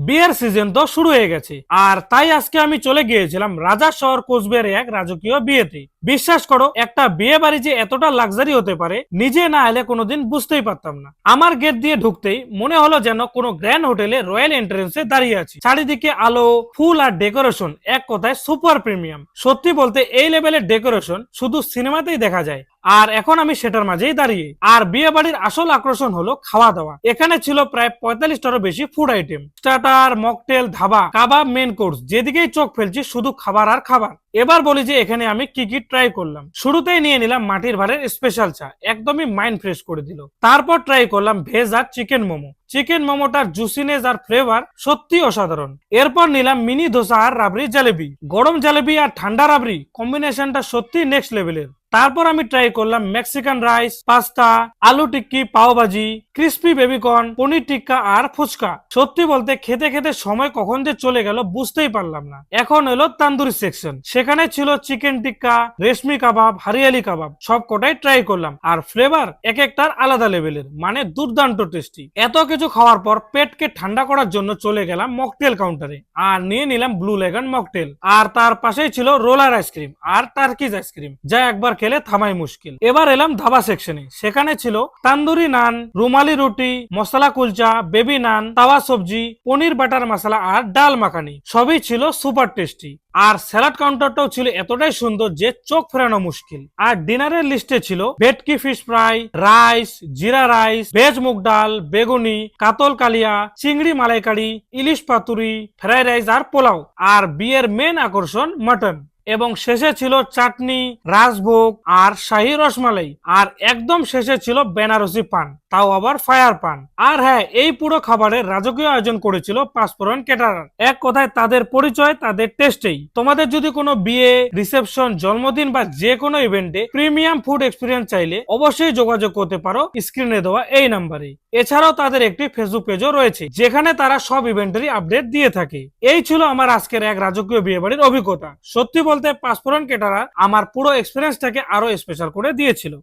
বিয়ের সিজন তো শুরু হয়ে গেছে, আর তাই আজকে আমি চলে গিয়েছিলাম রাজা শহর কোচবিহারে এক রাজকীয় বিয়েতে। বিশ্বাস করো, একটা বিয়ে বাড়ি যে এতটা লাক্সারি হতে পারে নিজে না এলে কোনোদিন বুঝতেই পারতাম না। আমার গেট দিয়ে ঢুকতেই মনে হলো যেন কোনো গ্র্যান্ড হোটেলে রয়্যাল এন্ট্রেন্সে দাঁড়িয়ে আছি। চারিদিকে আলো, ফুল আর ডেকোরেশন, এক কথায় সুপার প্রিমিয়াম। সত্যি বলতে এই লেভেলের ডেকোরেশন শুধু সিনেমাতেই দেখা যায়, আর এখন আমি সেটার মাঝেই দাঁড়িয়ে। আর বিয়ে বাড়ির আসল আকর্ষণ হলো খাওয়া দাওয়া। এখানে ছিল প্রায় 45টারও বেশি food item, starter, mocktail, dhaba, কাবাব, মেন কোর্স, যেদিকেই চোখ ফেলছি শুধু খাবার আর খাবার। এবার বলি যে এখানে আমি কি কি ট্রাই করলাম। শুরুতেই নিয়ে নিলাম মাটির ভাড়ের স্পেশাল চা, একদমই মাইন্ড ফ্রেশ করে দিল। তারপর ট্রাই করলাম ভেজ আর চিকেন মোমো। চিকেন মোমোটার জুসিনেস আর ফ্লেভার সত্যি অসাধারণ। এরপর নিলাম মিনি ধোসা আর রাবড়ি জালেবি। গরম জালেবি আর ঠান্ডা রাবড়ি কম্বিনেশনটা সত্যি নেক্সট লেভেলের। তারপর আমি ট্রাই করলাম মেক্সিকান রাইস, পাস্তা, আলু টিক্কি, পাওভাজি, ক্রিস্পি বেবিকর্ন, পনির টিক্কা আর ফুচকা। সত্যি বলতে খেতে খেতে সময় কখন যে চলে গেল বুঝতেই পারলাম না। এখন এলো তান্দুরি সেকশন, সেখানে ছিল চিকেন টিক্কা, রেশমি কাবাব, হরিয়ালি কাবাব। সব কটাই ট্রাই করলাম, আর ফ্লেভার এক একটার আলাদা লেভেলের, মানে দুর্দান্ত টেস্টি। এত কিছু খাওয়ার পর পেটকে ঠান্ডা করার জন্য চলে গেলাম মকটেল কাউন্টারে, আর নিয়ে নিলাম ব্লু লেগন মকটেল। আর তার পাশেই ছিল রোলার আইসক্রিম আর টার্কিজ আইসক্রিম, যা একবার খেলে থামাই মুশকিল। এবার এলাম ধাবা সেকশনে, সেখানে ছিল তান্দুরি নান, রুমালি রুটি, মশলা কুলচা, বেবি নান, তাওয়া সবজি, পনির বাটার মশলা আর ডাল মাখানি। সবই ছিল সুপার টেস্টি। আর স্যালাড কাউন্টারটাও ছিল এতটাই সুন্দর যে চোখ ফেরানো মুশকিল। আর ডিনারের লিস্টে ছিল ভেটকি ফিশ ফ্রাই, রাইস, জিরা রাইস, ভেজ মুগ ডাল, বেগুনি, কাতল কালিয়া, চিংড়ি মালাইকারি, ইলিশ পাতুরি, ফ্রাইড রাইস আর পোলাও। আর বিয়ের মেন আকর্ষণ মটন। এবং শেষে ছিল চাটনি, রাজভোগ আর শাহী রসমালাই। আর একদম শেষে ছিল বেনারসি পান, তাও আবার ফায়ার পান। আর হ্যাঁ, এই পুরো খাবারের রাজকীয় আয়োজন করেছিল পাঁচফোড়ন ক্যাটারার। এক কথায় তাদের পরিচয় তাদের টেস্টেই। তোমাদের যদি কোনো বিয়ে, রিসেপশন, জন্মদিন বা যে কোনো ইভেন্টে প্রিমিয়াম ফুড এক্সপিরিয়েন্স চাইলে অবশ্যই যোগাযোগ করতে পারো স্ক্রিনে দেওয়া এই নাম্বারে। এছাড়াও তাদের একটি ফেসবুক পেজও রয়েছে, যেখানে তারা সব ইভেন্টেরই আপডেট দিয়ে থাকে। এই ছিল আমার আজকের এক রাজকীয় বিয়ে বাড়ির অভিজ্ঞতা। সত্যি বলতে পাঁচফোড়ন ক্যাটারার আমার পুরো এক্সপিরিয়েন্সটাকে আরো স্পেশাল করে দিয়েছিল।